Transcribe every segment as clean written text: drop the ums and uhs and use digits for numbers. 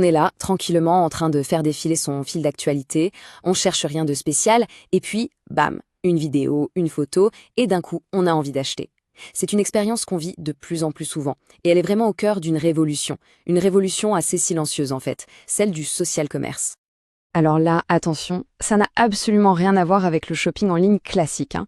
On est là, tranquillement, en train de faire défiler son fil d'actualité, on cherche rien de spécial, et puis, bam, une vidéo, une photo, et d'un coup, on a envie d'acheter. C'est une expérience qu'on vit de plus en plus souvent, et elle est vraiment au cœur d'une révolution. Une révolution assez silencieuse en fait, celle du social commerce. Alors là, attention, ça n'a absolument rien à voir avec le shopping en ligne classique, hein.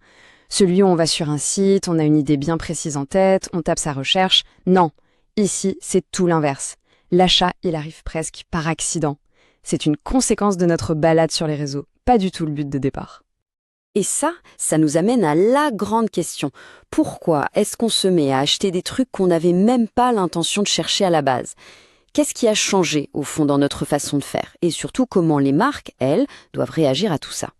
Celui où on va sur un site, on a une idée bien précise en tête, on tape sa recherche. Non, ici, c'est tout l'inverse. L'achat, il arrive presque par accident. C'est une conséquence de notre balade sur les réseaux, pas du tout le but de départ. Et ça nous amène à la grande question. Pourquoi est-ce qu'on se met à acheter des trucs qu'on n'avait même pas l'intention de chercher à la base? Qu'est-ce qui a changé, au fond, dans notre façon de faire? Et surtout, comment les marques, elles, doivent réagir à tout ça?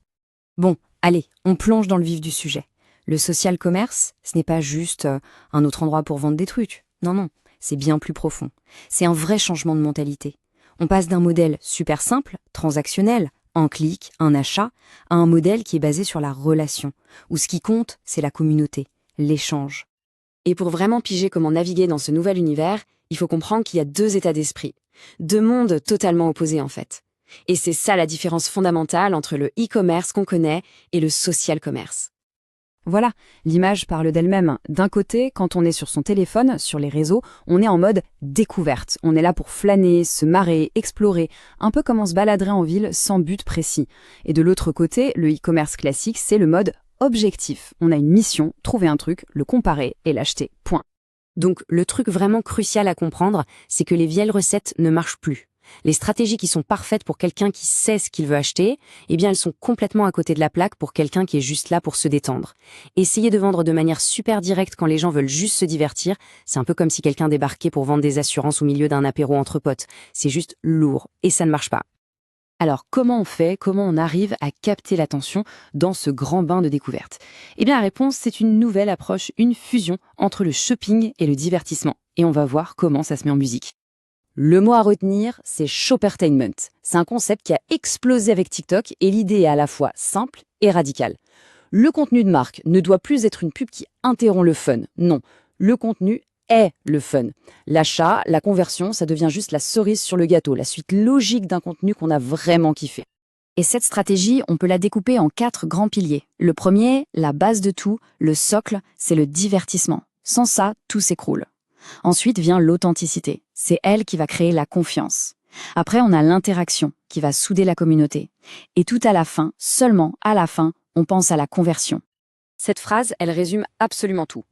Bon, allez, on plonge dans le vif du sujet. Le social commerce, ce n'est pas juste un autre endroit pour vendre des trucs. Non, non, c'est bien plus profond. C'est un vrai changement de mentalité. On passe d'un modèle super simple, transactionnel, un clic, un achat, à un modèle qui est basé sur la relation, où ce qui compte, c'est la communauté, l'échange. Et pour vraiment piger comment naviguer dans ce nouvel univers, il faut comprendre qu'il y a deux états d'esprit. Deux mondes totalement opposés en fait. Et c'est ça la différence fondamentale entre le e-commerce qu'on connaît et le social commerce. Voilà, l'image parle d'elle-même. D'un côté, quand on est sur son téléphone, sur les réseaux, on est en mode découverte. On est là pour flâner, se marrer, explorer, un peu comme on se baladerait en ville sans but précis. Et de l'autre côté, le e-commerce classique, c'est le mode objectif. On a une mission, trouver un truc, le comparer et l'acheter. Point. Donc le truc vraiment crucial à comprendre, c'est que les vieilles recettes ne marchent plus. Les stratégies qui sont parfaites pour quelqu'un qui sait ce qu'il veut acheter, eh bien elles sont complètement à côté de la plaque pour quelqu'un qui est juste là pour se détendre. Essayer de vendre de manière super directe quand les gens veulent juste se divertir, c'est un peu comme si quelqu'un débarquait pour vendre des assurances au milieu d'un apéro entre potes. C'est juste lourd et ça ne marche pas. Alors comment on fait, comment on arrive à capter l'attention dans ce grand bain de découverte? Eh bien la réponse, c'est une nouvelle approche, une fusion entre le shopping et le divertissement. Et on va voir comment ça se met en musique. Le mot à retenir, c'est shoppertainment. C'est un concept qui a explosé avec TikTok et l'idée est à la fois simple et radicale. Le contenu de marque ne doit plus être une pub qui interrompt le fun. Non, le contenu est le fun. L'achat, la conversion, ça devient juste la cerise sur le gâteau, la suite logique d'un contenu qu'on a vraiment kiffé. Et cette stratégie, on peut la découper en 4 grands piliers. Le premier, la base de tout, le socle, c'est le divertissement. Sans ça, tout s'écroule. Ensuite vient l'authenticité. C'est elle qui va créer la confiance. Après, on a l'interaction qui va souder la communauté. Et tout à la fin, seulement à la fin, on pense à la conversion. Cette phrase, elle résume absolument tout.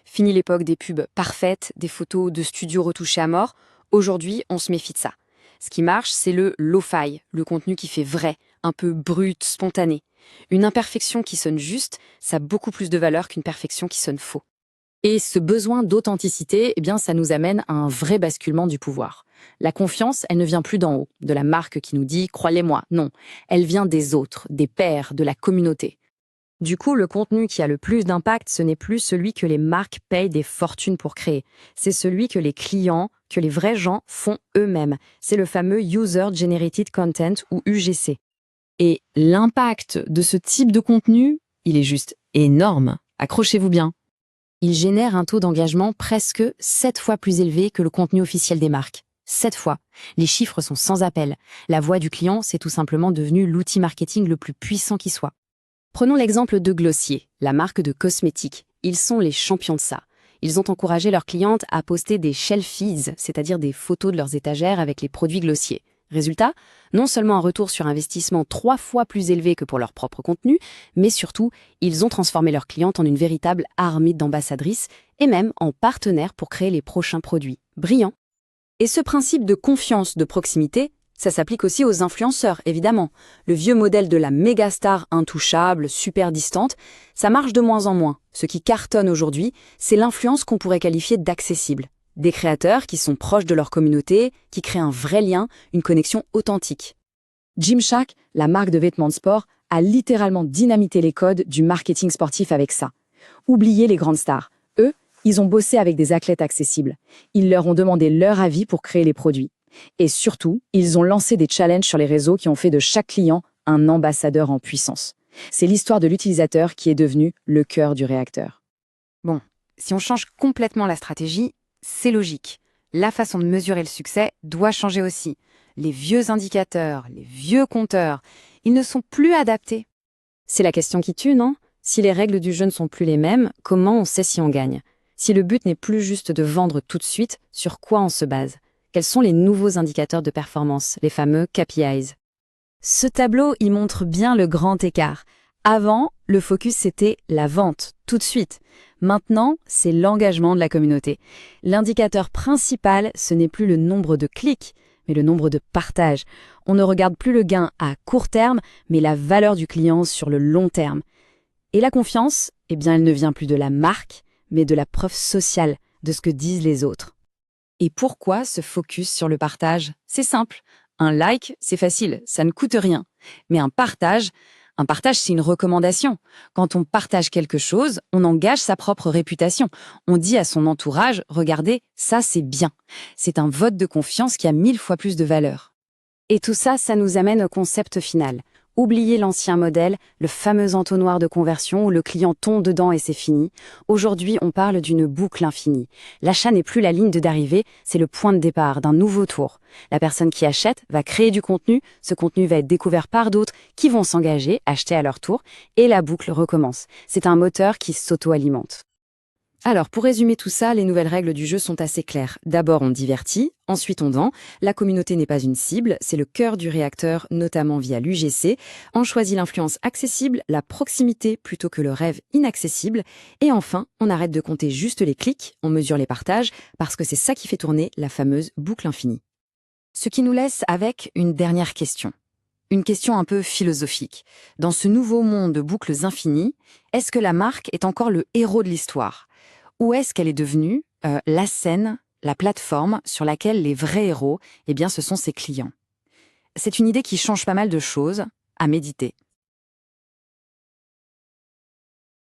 Fini l'époque des pubs parfaites, des photos de studios retouchés à mort. Aujourd'hui, on se méfie de ça. Ce qui marche, c'est le lo-fi, le contenu qui fait vrai, un peu brut, spontané. Une imperfection qui sonne juste, ça a beaucoup plus de valeur qu'une perfection qui sonne faux. Et ce besoin d'authenticité, eh bien, ça nous amène à un vrai basculement du pouvoir. La confiance, elle ne vient plus d'en haut, de la marque qui nous dit « croyez-moi ». Non, elle vient des autres, des pairs, de la communauté. Du coup, le contenu qui a le plus d'impact, ce n'est plus celui que les marques payent des fortunes pour créer. C'est celui que les clients, que les vrais gens font eux-mêmes. C'est le fameux User Generated Content ou UGC. Et l'impact de ce type de contenu, il est juste énorme. Accrochez-vous bien. Il génère un taux d'engagement presque 7 fois plus élevé que le contenu officiel des marques. 7 fois. Les chiffres sont sans appel. La voix du client, c'est tout simplement devenu l'outil marketing le plus puissant qui soit. Prenons l'exemple de Glossier, la marque de cosmétiques. Ils sont les champions de ça. Ils ont encouragé leurs clientes à poster des shelfies, c'est-à-dire des photos de leurs étagères avec les produits Glossier. Résultat, non seulement un retour sur investissement 3 fois plus élevé que pour leur propre contenu, mais surtout, ils ont transformé leurs clientes en une véritable armée d'ambassadrices et même en partenaires pour créer les prochains produits. Brillant. Et ce principe de confiance, de proximité, ça s'applique aussi aux influenceurs, évidemment. Le vieux modèle de la méga star intouchable, super distante, ça marche de moins en moins. Ce qui cartonne aujourd'hui, c'est l'influence qu'on pourrait qualifier d'accessible. Des créateurs qui sont proches de leur communauté, qui créent un vrai lien, une connexion authentique. Gymshark, la marque de vêtements de sport, a littéralement dynamité les codes du marketing sportif avec ça. Oubliez les grandes stars. Eux, ils ont bossé avec des athlètes accessibles. Ils leur ont demandé leur avis pour créer les produits. Et surtout, ils ont lancé des challenges sur les réseaux qui ont fait de chaque client un ambassadeur en puissance. C'est l'histoire de l'utilisateur qui est devenu le cœur du réacteur. Bon, si on change complètement la stratégie, c'est logique. La façon de mesurer le succès doit changer aussi. Les vieux indicateurs, les vieux compteurs, ils ne sont plus adaptés. C'est la question qui tue, non? Si les règles du jeu ne sont plus les mêmes, comment on sait si on gagne? Si le but n'est plus juste de vendre tout de suite, sur quoi on se base? Quels sont les nouveaux indicateurs de performance, les fameux KPIs? Ce tableau, il montre bien le grand écart. Avant, le focus c'était la vente, tout de suite. Maintenant, c'est l'engagement de la communauté. L'indicateur principal, ce n'est plus le nombre de clics, mais le nombre de partages. On ne regarde plus le gain à court terme, mais la valeur du client sur le long terme. Et la confiance, eh bien, elle ne vient plus de la marque, mais de la preuve sociale, de ce que disent les autres. Et pourquoi ce focus sur le partage? C'est simple. Un like, c'est facile, ça ne coûte rien. Mais un partage, c'est une recommandation. Quand on partage quelque chose, on engage sa propre réputation. On dit à son entourage, regardez, ça c'est bien. C'est un vote de confiance qui a 1000 fois plus de valeur. Et tout ça, ça nous amène au concept final. Oubliez l'ancien modèle, le fameux entonnoir de conversion où le client tombe dedans et c'est fini. Aujourd'hui, on parle d'une boucle infinie. L'achat n'est plus la ligne d'arrivée, c'est le point de départ d'un nouveau tour. La personne qui achète va créer du contenu, ce contenu va être découvert par d'autres qui vont s'engager, acheter à leur tour, et la boucle recommence. C'est un moteur qui s'auto-alimente. Alors, pour résumer tout ça, les nouvelles règles du jeu sont assez claires. D'abord, on divertit, ensuite on vend. La communauté n'est pas une cible, c'est le cœur du réacteur, notamment via l'UGC. On choisit l'influence accessible, la proximité plutôt que le rêve inaccessible. Et enfin, on arrête de compter juste les clics, on mesure les partages, parce que c'est ça qui fait tourner la fameuse boucle infinie. Ce qui nous laisse avec une dernière question. Une question un peu philosophique. Dans ce nouveau monde de boucles infinies, est-ce que la marque est encore le héros de l'histoire ? Ou est-ce qu'elle est devenue la scène, la plateforme sur laquelle les vrais héros, eh bien, ce sont ses clients? C'est une idée qui change pas mal de choses, à méditer.